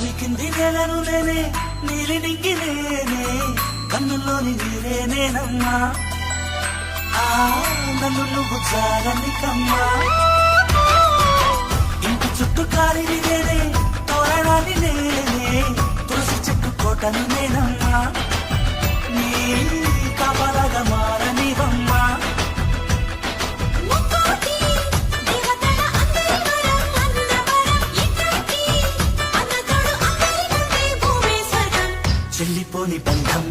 పలికింది నేలను నేనే, నీలి నింగి నేనే, కన్నుల్లోని నీరే నేనమ్మా. నన్ను నువ్వు చాలని కమ్మా. ఇంటి చుట్టూ కాలిని నేనే, తోరణాన్ని నేనే, తులసి చెట్టు కోటను నేనమ్మా. నీ కాపలాగా మారనివమ్మా. చెల్లిపోని బంధం